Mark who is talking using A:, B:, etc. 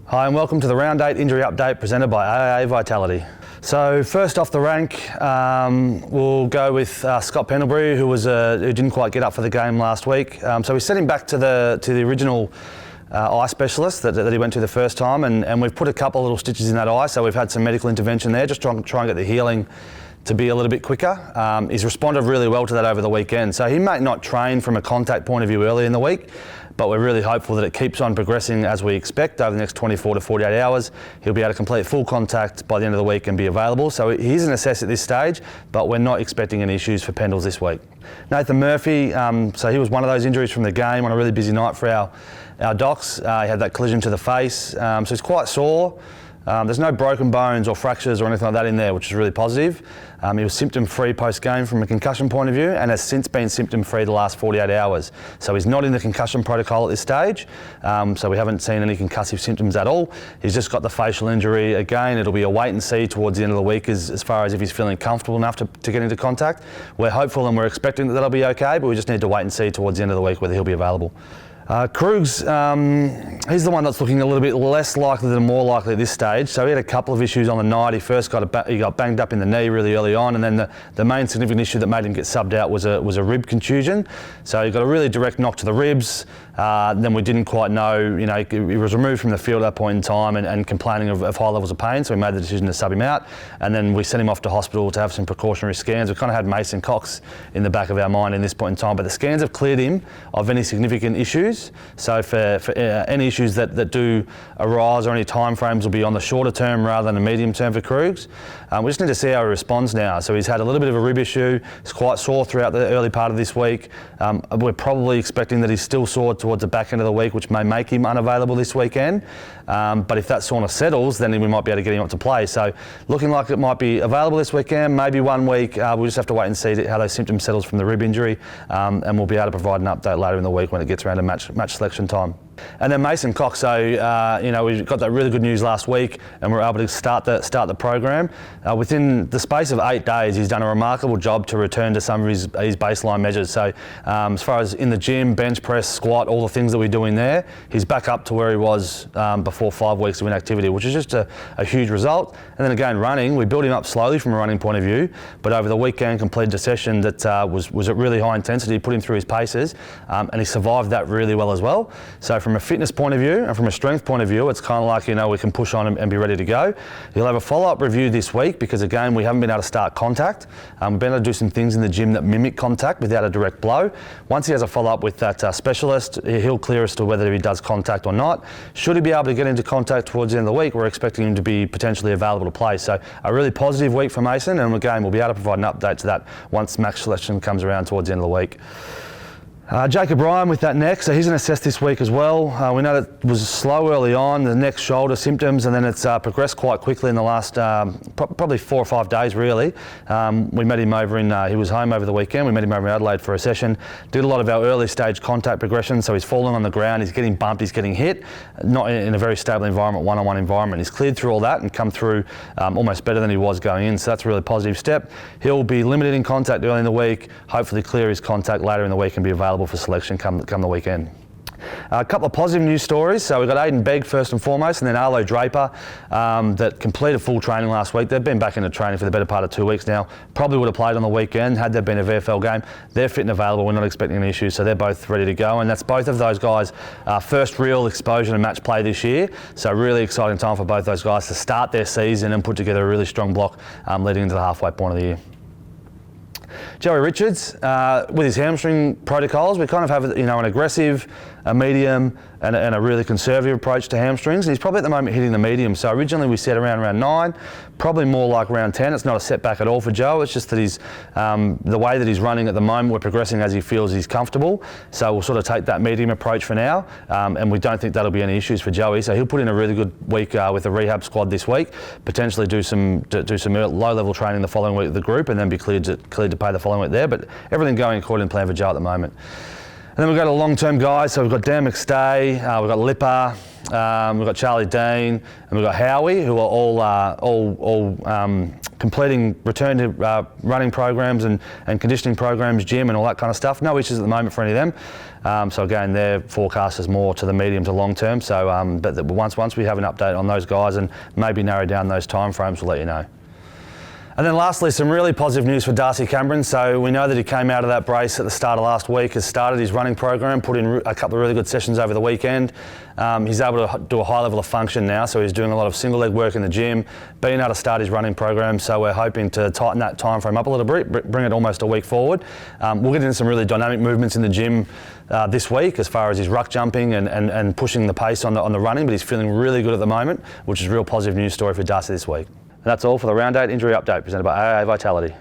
A: Hi and welcome to the Round 8 Injury Update presented by AIA Vitality. So first off the rank, we'll go with Scott Pendlebury, who didn't quite get up for the game last week. So we sent him back to the original eye specialist that he went to the first time, and we've put a couple of little stitches in that eye, so we've had some medical intervention there, just try and get the healing to be a little bit quicker. He's responded really well to that over the weekend. So he may not train from a contact point of view early in the week, but we're really hopeful that it keeps on progressing as we expect over the next 24 to 48 hours. He'll be able to complete full contact by the end of the week and be available. So he's an assess at this stage, but we're not expecting any issues for Pendles this week. Nathan Murphy, so he was one of those injuries from the game on a really busy night for our docs. He had that collision to the face, so he's quite sore. There's no broken bones or fractures or anything like that in there, which is really positive. He was symptom-free post-game from a concussion point of view and has since been symptom-free the last 48 hours. So he's not in the concussion protocol at this stage, so we haven't seen any concussive symptoms at all. He's just got the facial injury. Again, it'll be a wait and see towards the end of the week as far as if he's feeling comfortable enough to get into contact. We're hopeful and we're expecting that that'll be okay, but we just need to wait and see towards the end of the week whether he'll be available. Krug's, he's the one that's looking a little bit less likely than more likely at this stage. So he had a couple of issues on the night. He first got banged up in the knee really early on, and then the main significant issue that made him get subbed out was a rib contusion. So he got a really direct knock to the ribs. Then we didn't quite know, he was removed from the field at that point in time and complaining of high levels of pain, so we made the decision to sub him out. And then we sent him off to hospital to have some precautionary scans. We kind of had Mason Cox in the back of our mind in this point in time, but the scans have cleared him of any significant issues. So for any issues that do arise or any time frames will be on the shorter term rather than the medium term for Krugs. We just need to see how he responds now. So he's had a little bit of a rib issue. He's quite sore throughout the early part of this week. We're probably expecting that he's still sore towards the back end of the week, which may make him unavailable this weekend. But if that soreness settles, then we might be able to get him up to play. So looking like it might be available this weekend, maybe 1 week. We'll just have to wait and see how those symptoms settles from the rib injury, and we'll be able to provide an update later in the week when it gets around to match selection time. And then Mason Cox, so we got that really good news last week and we're able to start the program. Within the space of 8 days, he's done a remarkable job to return to some of his baseline measures. So as far as in the gym, bench press, squat, all the things that we're doing there, he's back up to where he was before 5 weeks of inactivity, which is just a huge result. And then again, running, we built him up slowly from a running point of view, but over the weekend completed a session that was at really high intensity, put him through his paces, and he survived that really well as well. So from a fitness point of view and from a strength point of view, it's kind of like, we can push on and be ready to go. He'll have a follow-up review this week because, again, we haven't been able to start contact. We've been able to do some things in the gym that mimic contact without a direct blow. Once he has a follow-up with that specialist, he'll clear as to whether he does contact or not. Should he be able to get into contact towards the end of the week, we're expecting him to be potentially available to play. So a really positive week for Mason, and again, we'll be able to provide an update to that once match selection comes around towards the end of the week. Jacob Ryan with that neck, so he's going to assess this week as well. We know that it was slow early on, the neck, shoulder symptoms, and then it's progressed quite quickly in the last probably 4 or 5 days really. We met him over he was home over the weekend, we met him over in Adelaide for a session, did a lot of our early stage contact progression, so he's falling on the ground, he's getting bumped, he's getting hit, not in a very stable environment, one-on-one environment. He's cleared through all that and come through almost better than he was going in, so that's a really positive step. He'll be limited in contact early in the week, hopefully clear his contact later in the week and be available for selection come the weekend. A couple of positive news stories. So we've got Aiden Begg first and foremost, and then Arlo Draper that completed full training last week. They've been back into training for the better part of 2 weeks now. Probably would have played on the weekend had there been a VFL game. They're fit and available. We're not expecting any issues, so they're both ready to go. And that's both of those guys' first real exposure to match play this year. So really exciting time for both those guys to start their season and put together a really strong block leading into the halfway point of the year. Joey Richards, with his hamstring protocols, we kind of have an aggressive, a medium, and a really conservative approach to hamstrings. And he's probably at the moment hitting the medium. So originally we said around 9, probably more like around 10. It's not a setback at all for Joe. It's just that he's the way that he's running at the moment, we're progressing as he feels he's comfortable. So we'll sort of take that medium approach for now, and we don't think that'll be any issues for Joey. So he'll put in a really good week with the rehab squad this week. Potentially do some low-level training the following week with the group, and then be cleared to play the following week there. But everything going according to plan for Joe at the moment. And then we've got a long-term guys, so we've got Dan McStay, we've got Lipper, we've got Charlie Dean, and we've got Howie, who are all completing return to running programs and conditioning programs, gym and all that kind of stuff. No issues at the moment for any of them. So again, their forecast is more to the medium to long term. So but once we have an update on those guys and maybe narrow down those timeframes, we'll let you know. And then lastly, some really positive news for Darcy Cameron. So we know that he came out of that brace at the start of last week, has started his running program, put in a couple of really good sessions over the weekend. He's able to do a high level of function now, so he's doing a lot of single leg work in the gym, being able to start his running program. So we're hoping to tighten that time frame up a little bit, bring it almost a week forward. We'll get into some really dynamic movements in the gym this week as far as his ruck jumping and pushing the pace on the running, but he's feeling really good at the moment, which is a real positive news story for Darcy this week. And that's all for the Round 8 injury update presented by AAA Vitality.